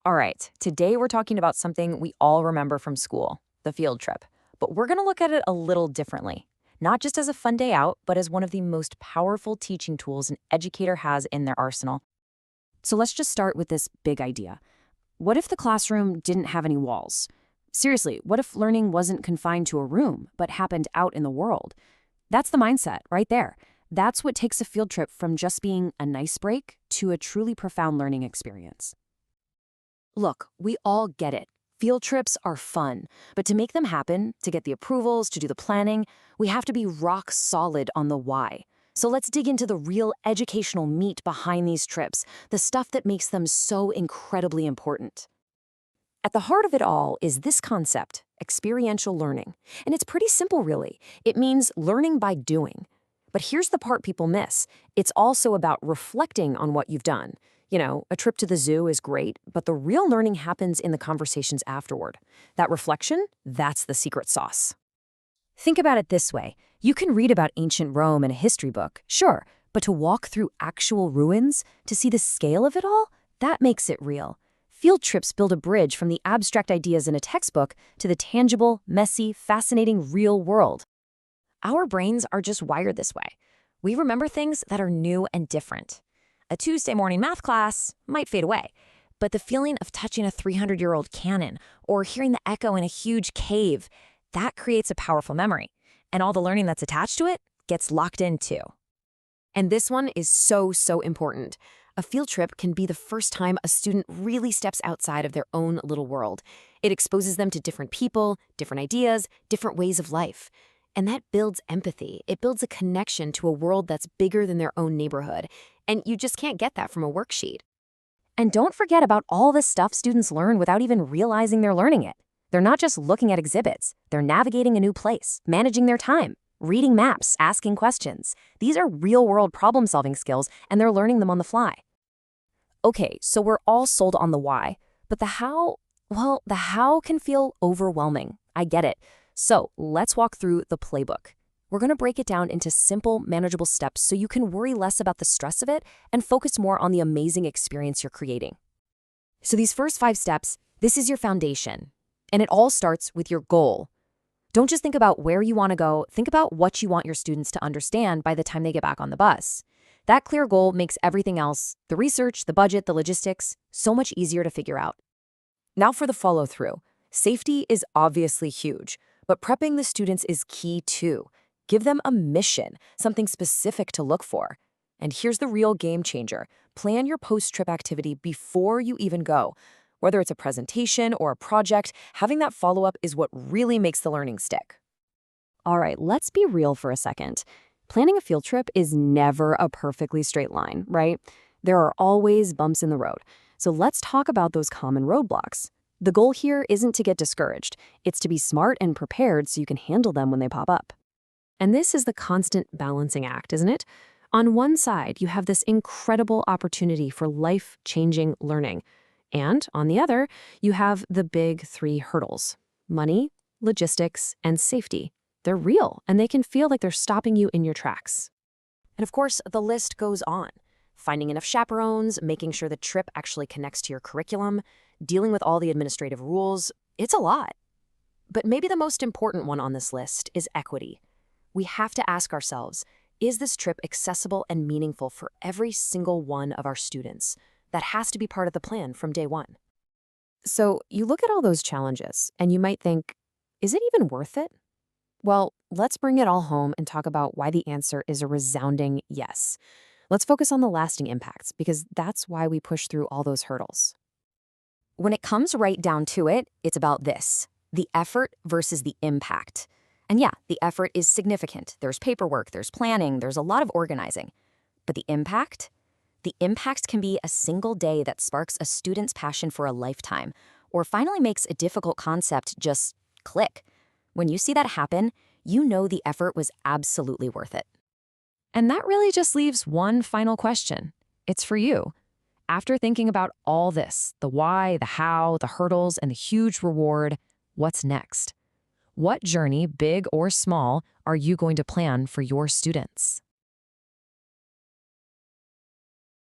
All right, today we're talking about something we all remember from school, the field trip. But we're going to look at it a little differently. Not just as a fun day out, but as one of the most powerful teaching tools an educator has in their arsenal. So let's just start with this big idea. What if the classroom didn't have any walls? Seriously, what if learning wasn't confined to a room, but happened out in the world? That's the mindset right there. That's what takes a field trip from just being a nice break to a truly profound learning experience. Look, we all get it. Field trips are fun, but to make them happen, to get the approvals, to do the planning, we have to be rock solid on the why. So let's dig into the real educational meat behind these trips, the stuff that makes them so incredibly important. At the heart of it all is this concept, experiential learning. And it's pretty simple, really. It means learning by doing. But here's the part people miss. It's also about reflecting on what you've done. You know, a trip to the zoo is great, but the real learning happens in the conversations afterward. That reflection, that's the secret sauce. Think about it this way. You can read about ancient Rome in a history book, sure, but to walk through actual ruins, to see the scale of it all, that makes it real. Field trips build a bridge from the abstract ideas in a textbook to the tangible, messy, fascinating real world. Our brains are just wired this way. We remember things that are new and different. A Tuesday morning math class might fade away, but the feeling of touching a 300-year-old cannon or hearing the echo in a huge cave, that creates a powerful memory. And all the learning that's attached to it gets locked in too. And this one is so important. A field trip can be the first time a student really steps outside of their own little world. It exposes them to different people, different ideas, different ways of life. And that builds empathy. It builds a connection to a world that's bigger than their own neighborhood. And you just can't get that from a worksheet. And don't forget about all the stuff students learn without even realizing they're learning it. They're not just looking at exhibits. They're navigating a new place, managing their time, reading maps, asking questions. These are real-world problem-solving skills, and they're learning them on the fly. Okay, so we're all sold on the why, but the how, well, the how can feel overwhelming. I get it. So let's walk through the playbook. We're going to break it down into simple, manageable steps so you can worry less about the stress of it and focus more on the amazing experience you're creating. So these first 5 steps, this is your foundation. And it all starts with your goal. Don't just think about where you want to go, think about what you want your students to understand by the time they get back on the bus. That clear goal makes everything else, the research, the budget, the logistics, so much easier to figure out. Now for the follow-through. Safety is obviously huge, but prepping the students is key too. Give them a mission, something specific to look for. And here's the real game changer. Plan your post-trip activity before you even go. Whether it's a presentation or a project, having that follow-up is what really makes the learning stick. All right, let's be real for a second. Planning a field trip is never a perfectly straight line, right? There are always bumps in the road. So let's talk about those common roadblocks. The goal here isn't to get discouraged. It's to be smart and prepared so you can handle them when they pop up. And this is the constant balancing act, isn't it? On one side, you have this incredible opportunity for life-changing learning. And on the other, you have the big 3 hurdles: money, logistics, and safety. They're real, and they can feel like they're stopping you in your tracks. And of course, the list goes on. Finding enough chaperones, making sure the trip actually connects to your curriculum, dealing with all the administrative rules. It's a lot. But maybe the most important one on this list is equity. We have to ask ourselves, is this trip accessible and meaningful for every single one of our students? That has to be part of the plan from day one. So you look at all those challenges, and you might think, is it even worth it? Well, let's bring it all home and talk about why the answer is a resounding yes. Let's focus on the lasting impacts, because that's why we push through all those hurdles. When it comes right down to it, it's about this: the effort versus the impact. And yeah, the effort is significant. There's paperwork, there's planning, there's a lot of organizing. But the impact? The impact can be a single day that sparks a student's passion for a lifetime, or finally makes a difficult concept just click. When you see that happen, you know the effort was absolutely worth it. And that really just leaves one final question. It's for you. After thinking about all this, the why, the how, the hurdles, and the huge reward, what's next? What journey, big or small, are you going to plan for your students?